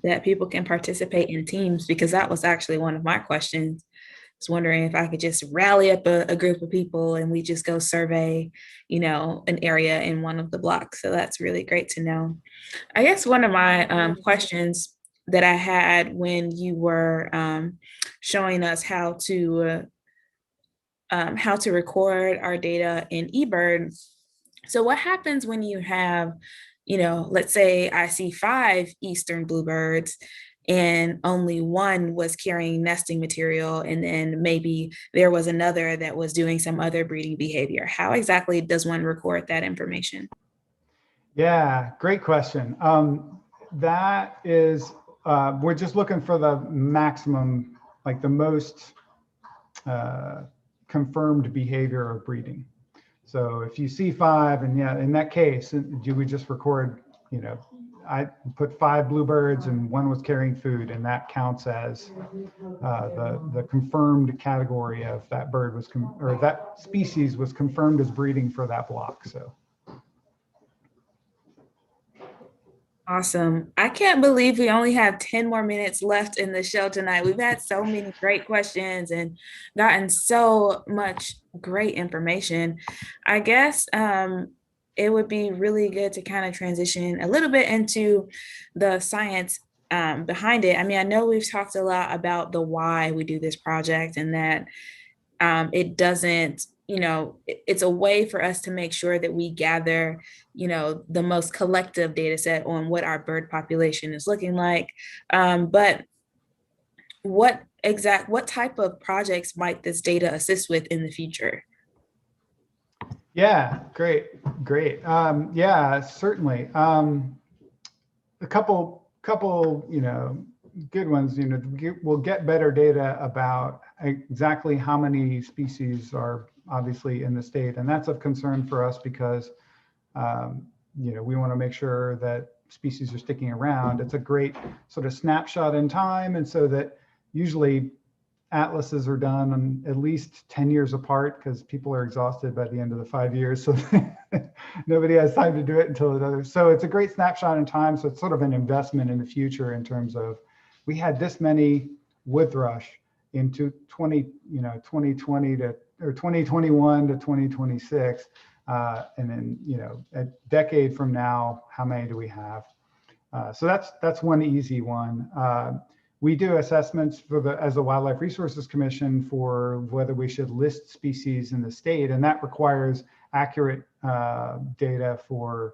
that people can participate in teams, because that was actually one of my questions. I was wondering if I could just rally up a group of people and we just go survey, an area in one of the blocks. So that's really great to know. I guess one of my questions that I had when you were showing us how to record our data in eBird. So what happens when you have, let's say I see 5 eastern bluebirds and only one was carrying nesting material, and then maybe there was another that was doing some other breeding behavior. How exactly does one record that information? Yeah, great question. That is, we're just looking for the maximum, like the most confirmed behavior of breeding. So if you see 5, and yeah, in that case, do we just record, I put 5 bluebirds and one was carrying food, and that counts as the confirmed category of that bird was, or that species was confirmed as breeding for that block. So. Awesome. I can't believe we only have 10 more minutes left in the show tonight. We've had so many great questions and gotten so much great information. I guess it would be really good to kind of transition a little bit into the science behind it. I mean, I know we've talked a lot about the why we do this project, and that it doesn't it's a way for us to make sure that we gather, the most collective data set on what our bird population is looking like. But what type of projects might this data assist with in the future? Yeah, great. Yeah, certainly. A couple, good ones. We'll get better data about exactly how many species are obviously in the state, and that's of concern for us because we want to make sure that species are sticking around. It's a great sort of snapshot in time, and so that usually atlases are done at least 10 years apart because people are exhausted by the end of the 5 years. So nobody has time to do it until another. So it's a great snapshot in time. So it's sort of an investment in the future in terms of, we had this many wood thrush into 2020 to, or 2021 to 2026. And then, a decade from now, how many do we have? So that's one easy one. We do assessments as the Wildlife Resources Commission for whether we should list species in the state, and that requires accurate data for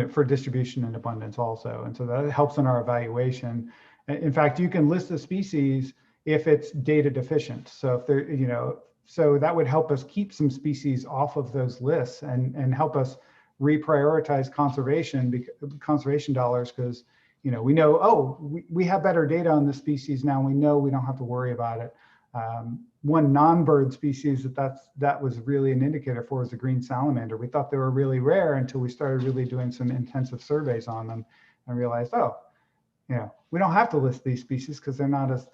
for distribution and abundance also, and so that helps in our evaluation. In fact, you can list the species if it's data deficient. So if they're so that would help us keep some species off of those lists and help us reprioritize conservation dollars, because we know, we have better data on the species now. We know we don't have to worry about it. One non-bird species that was really an indicator for is the green salamander. We thought they were really rare until we started really doing some intensive surveys on them and realized, we don't have to list these species because they're not as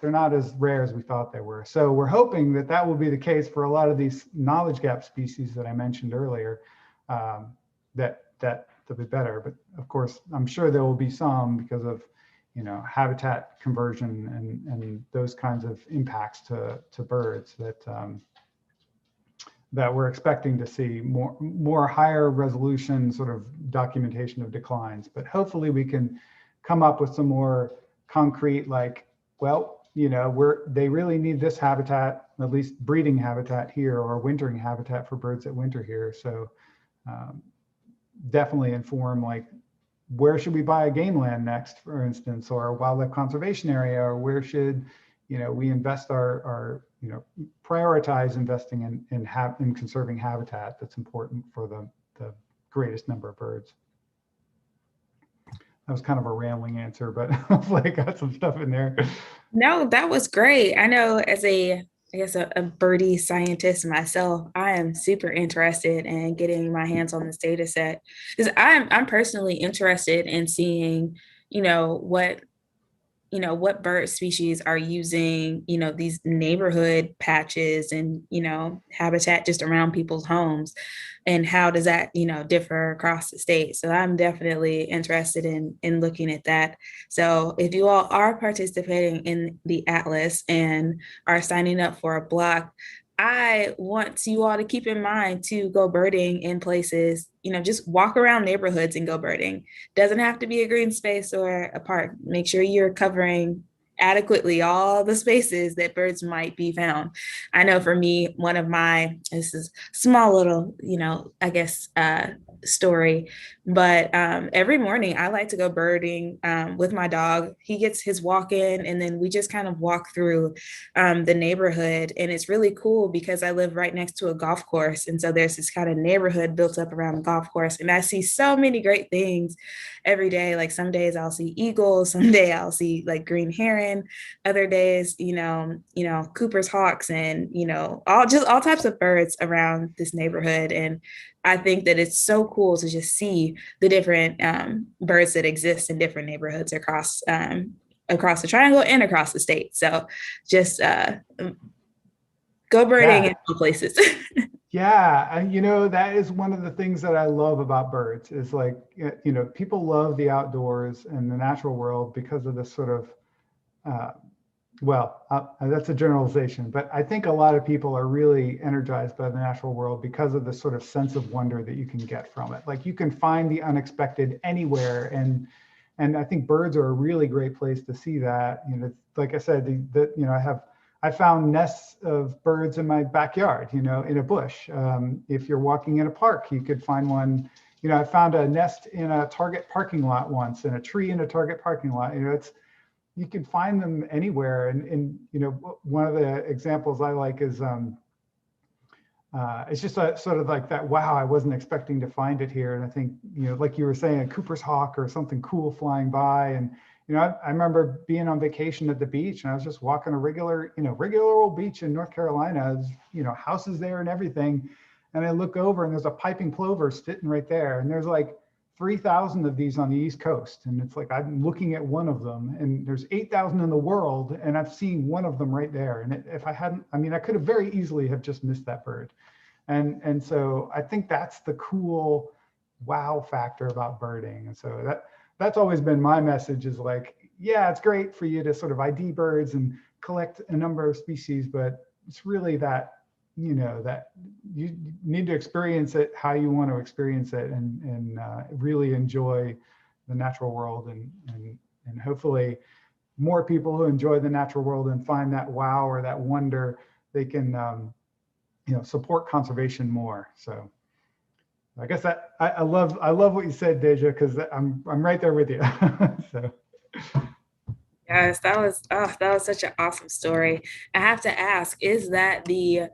rare as we thought they were. So we're hoping that will be the case for a lot of these knowledge gap species that I mentioned earlier. That'll be better, but of course, I'm sure there will be some because of habitat conversion and those kinds of impacts to birds that we're expecting to see more higher resolution sort of documentation of declines. But hopefully we can come up with some more concrete, like, they really need this habitat, at least breeding habitat here, or wintering habitat for birds that winter here. So definitely inform, like, where should we buy a game land next, for instance, or a wildlife conservation area, or where should we invest our prioritize investing in conserving habitat that's important for the greatest number of birds. That was kind of a rambling answer, but hopefully I got some stuff in there. No, that was great. I know, as a birdie scientist myself, I am super interested in getting my hands on this data set, because I'm personally interested in seeing, what bird species are using, these neighborhood patches and, habitat just around people's homes, and how does that, differ across the state. So I'm definitely interested in looking at that. So if you all are participating in the Atlas and are signing up for a block, I want you all to keep in mind to go birding in places, just walk around neighborhoods and go birding. Doesn't have to be a green space or a park. Make sure you're covering adequately all the spaces that birds might be found. I know for me, this is small little, story, but every morning I like to go birding with my dog. He gets his walk in, and then we just kind of walk through the neighborhood. And it's really cool because I live right next to a golf course, and so there's this kind of neighborhood built up around the golf course, and I see so many great things every day. Like, some days I'll see eagles, some day I'll see like green heron, other days Cooper's hawks, and all types of birds around this neighborhood. And I think that it's so cool to just see the different birds that exist in different neighborhoods across the triangle and across the state. So just go birding in all places. Yeah, and that is one of the things that I love about birds, is like, people love the outdoors and the natural world because of this sort of that's a generalization, but I think a lot of people are really energized by the natural world because of the sort of sense of wonder that you can get from it. Like, you can find the unexpected anywhere, and I think birds are a really great place to see that. Like I said, I I found nests of birds in my backyard, in a bush. If you're walking in a park, you could find one. I found a nest in a Target parking lot once, in a tree in a Target parking lot. You can find them anywhere. And one of the examples I like is it's just sort of like that, wow, I wasn't expecting to find it here. And I think, like you were saying, a Cooper's hawk or something cool flying by. And, I remember being on vacation at the beach, and I was just walking a regular old beach in North Carolina. There's, houses there and everything. And I look over and there's a piping plover sitting right there. And there's like 3,000 of these on the East Coast. And it's like, I'm looking at one of them, and there's 8,000 in the world. And I've seen one of them right there. And if I hadn't, I could have very easily have just missed that bird. And so I think that's the cool wow factor about birding. And so that's always been my message, is like, yeah, it's great for you to sort of ID birds and collect a number of species, but it's really that, that you need to experience it how you want to experience it, and really enjoy the natural world, and hopefully more people who enjoy the natural world and find that wow or that wonder, they can support conservation more. So I guess that I love what you said, Deja, because I'm right there with you. So. Yes, that was such an awesome story. I have to ask, is that the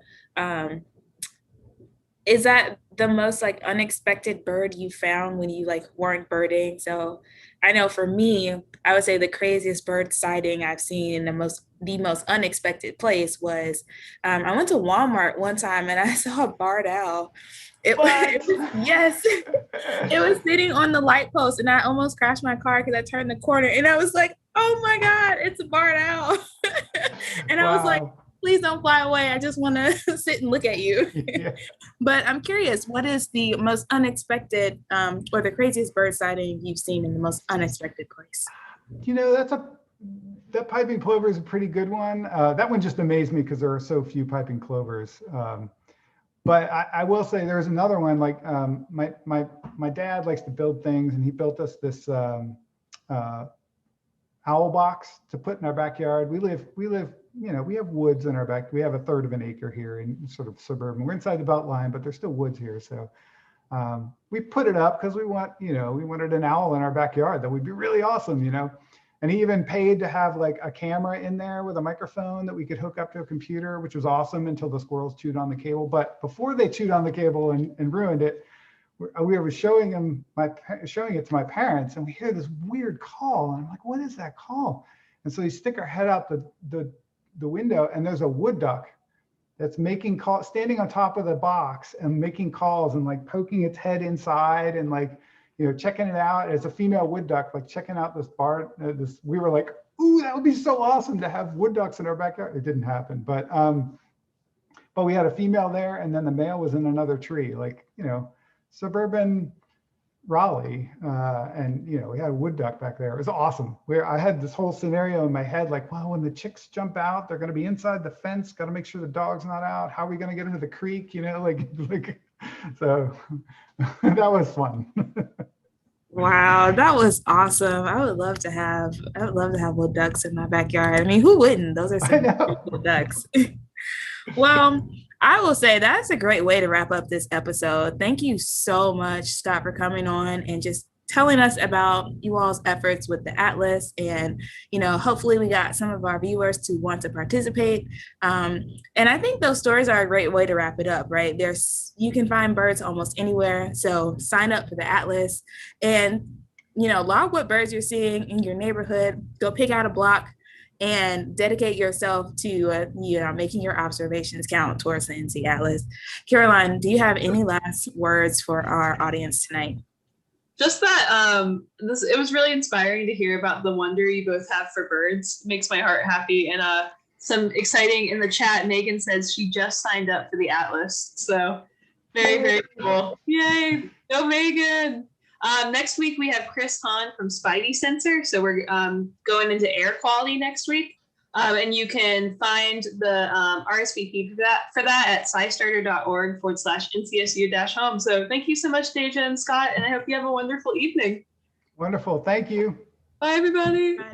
most like unexpected bird you found when you like weren't birding? So I know for me, I would say the craziest bird sighting I've seen in the most unexpected place was I went to Walmart one time and I saw a barred owl. Yes, it was sitting on the light post, and I almost crashed my car because I turned the corner and I was like, oh my God, it's a barred owl. And I was like, please don't fly away. I just want to sit and look at you. Yeah. But I'm curious, what is the most unexpected or the craziest bird sighting you've seen in the most unexpected place? That piping plover is a pretty good one. That one just amazed me because there are so few piping plovers. But I will say there's another one, like my dad likes to build things, and he built us this owl box to put in our backyard. We live, we have woods in our back. We have 1/3 of an acre here in sort of suburban. We're inside the belt line, but there's still woods here. So we put it up because we wanted an owl in our backyard. That would be really awesome, And he even paid to have like a camera in there with a microphone that we could hook up to a computer, which was awesome until the squirrels chewed on the cable. But before they chewed on the cable and ruined it, we were showing it to my parents, and we hear this weird call, and I'm like, what is that call? And so we stick our head out the window, and there's a wood duck that's making calls, standing on top of the box and making calls, and like poking its head inside and like, checking it out. It's a female wood duck, like checking out this bar. We were like, ooh, that would be so awesome to have wood ducks in our backyard. It didn't happen, but we had a female there, and then the male was in another tree, like, suburban Raleigh, and we had a wood duck back there. It was awesome. I had this whole scenario in my head, like, well, when the chicks jump out, they're going to be inside the fence. Got to make sure the dog's not out. How are we going to get into the creek? So that was fun. Wow, that was awesome. I would love to have wood ducks in my backyard. I mean, who wouldn't? Those are some beautiful ducks. Well, I will say that's a great way to wrap up this episode. Thank you so much, Scott, for coming on and just telling us about you all's efforts with the Atlas. And, hopefully we got some of our viewers to want to participate. And I think those stories are a great way to wrap it up, right? You can find birds almost anywhere. So sign up for the Atlas and, log what birds you're seeing in your neighborhood. Go pick out a block and dedicate yourself to making your observations count towards the NC Atlas. Caroline, do you have any last words for our audience tonight? Just that it was really inspiring to hear about the wonder you both have for birds. It makes my heart happy. And some exciting in the chat, Megan says she just signed up for the Atlas. So very, very cool. Yay. Go Megan. Next week we have Chris Hahn from Spidey Sensor. So we're going into air quality next week. And you can find the RSVP for that at scistarter.org/NCSU-home. So thank you so much, Deja and Scott, and I hope you have a wonderful evening. Wonderful. Thank you. Bye, everybody. Bye.